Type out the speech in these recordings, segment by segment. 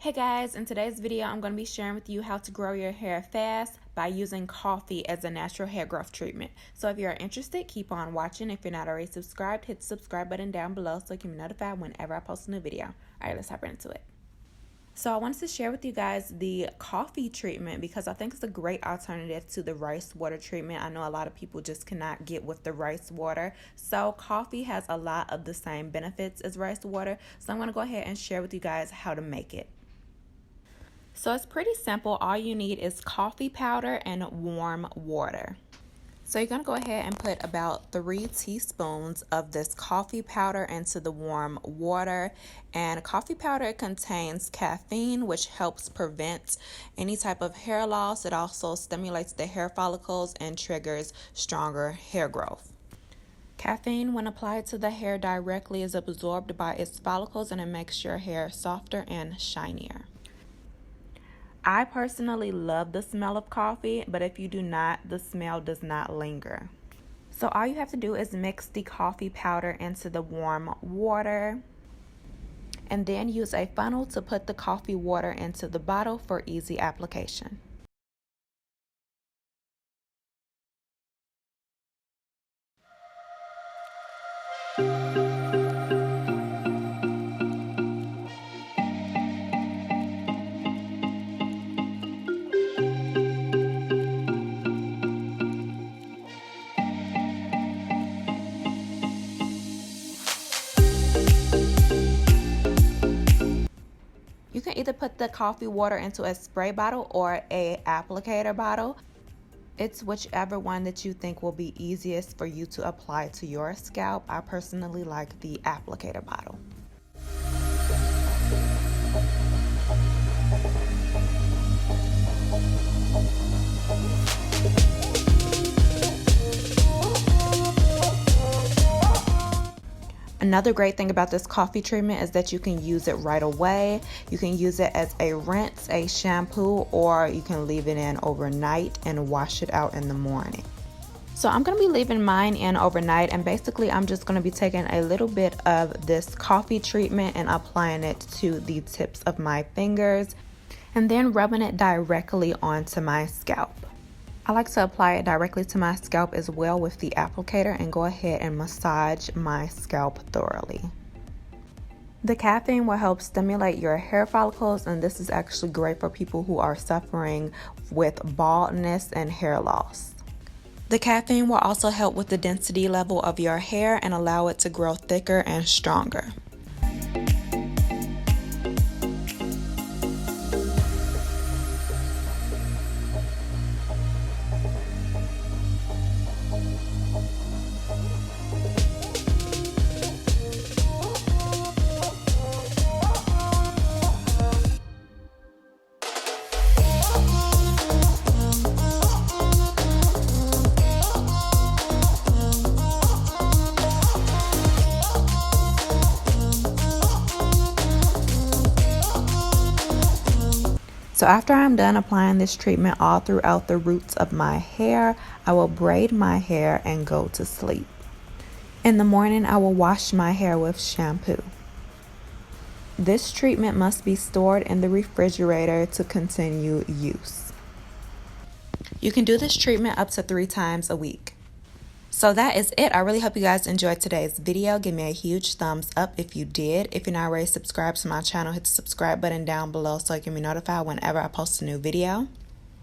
Hey guys, in today's video I'm going to be sharing with you how to grow your hair fast by using coffee as a natural hair growth treatment. So if you're interested, keep on watching. If you're not already subscribed, hit the subscribe button down below so you can be notified whenever I post a new video. Alright, let's hop right into it. So I wanted to share with you guys the coffee treatment because I think it's a great alternative to the rice water treatment. I know a lot of people just cannot get with the rice water. So coffee has a lot of the same benefits as rice water. So I'm going to go ahead and share with you guys how to make it. So it's pretty simple. All you need is coffee powder and warm water. So you're going to go ahead and put about 3 teaspoons of this coffee powder into the warm water. And coffee powder contains caffeine, which helps prevent any type of hair loss. It also stimulates the hair follicles and triggers stronger hair growth. Caffeine, when applied to the hair directly, is absorbed by its follicles and it makes your hair softer and shinier. I personally love the smell of coffee, but if you do not, the smell does not linger. So all you have to do is mix the coffee powder into the warm water and then use a funnel to put the coffee water into the bottle for easy application. You can either put the coffee water into a spray bottle or a applicator bottle. It's whichever one that you think will be easiest for you to apply to your scalp. I personally like the applicator bottle. Another great thing about this coffee treatment is that you can use it right away. You can use it as a rinse, a shampoo, or you can leave it in overnight and wash it out in the morning. So I'm going to be leaving mine in overnight, and basically I'm just going to be taking a little bit of this coffee treatment and applying it to the tips of my fingers and then rubbing it directly onto my scalp. I like to apply it directly to my scalp as well with the applicator and go ahead and massage my scalp thoroughly. The caffeine will help stimulate your hair follicles, and this is actually great for people who are suffering with baldness and hair loss. The caffeine will also help with the density level of your hair and allow it to grow thicker and stronger. So after I'm done applying this treatment all throughout the roots of my hair, I will braid my hair and go to sleep. In the morning, I will wash my hair with shampoo. This treatment must be stored in the refrigerator to continue use. You can do this treatment up to 3 times a week. So that is it. I really hope you guys enjoyed today's video. Give me a huge thumbs up if you did. If you're not already subscribed to my channel, hit the subscribe button down below so you can be notified whenever I post a new video.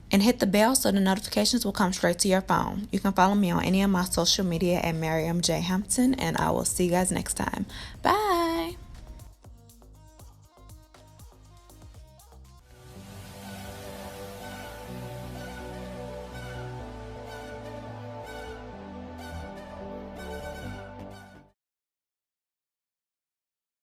And hit the bell so the notifications will come straight to your phone. You can follow me on any of my social media at Mariam J. Hampton, and I will see you guys next time. Bye!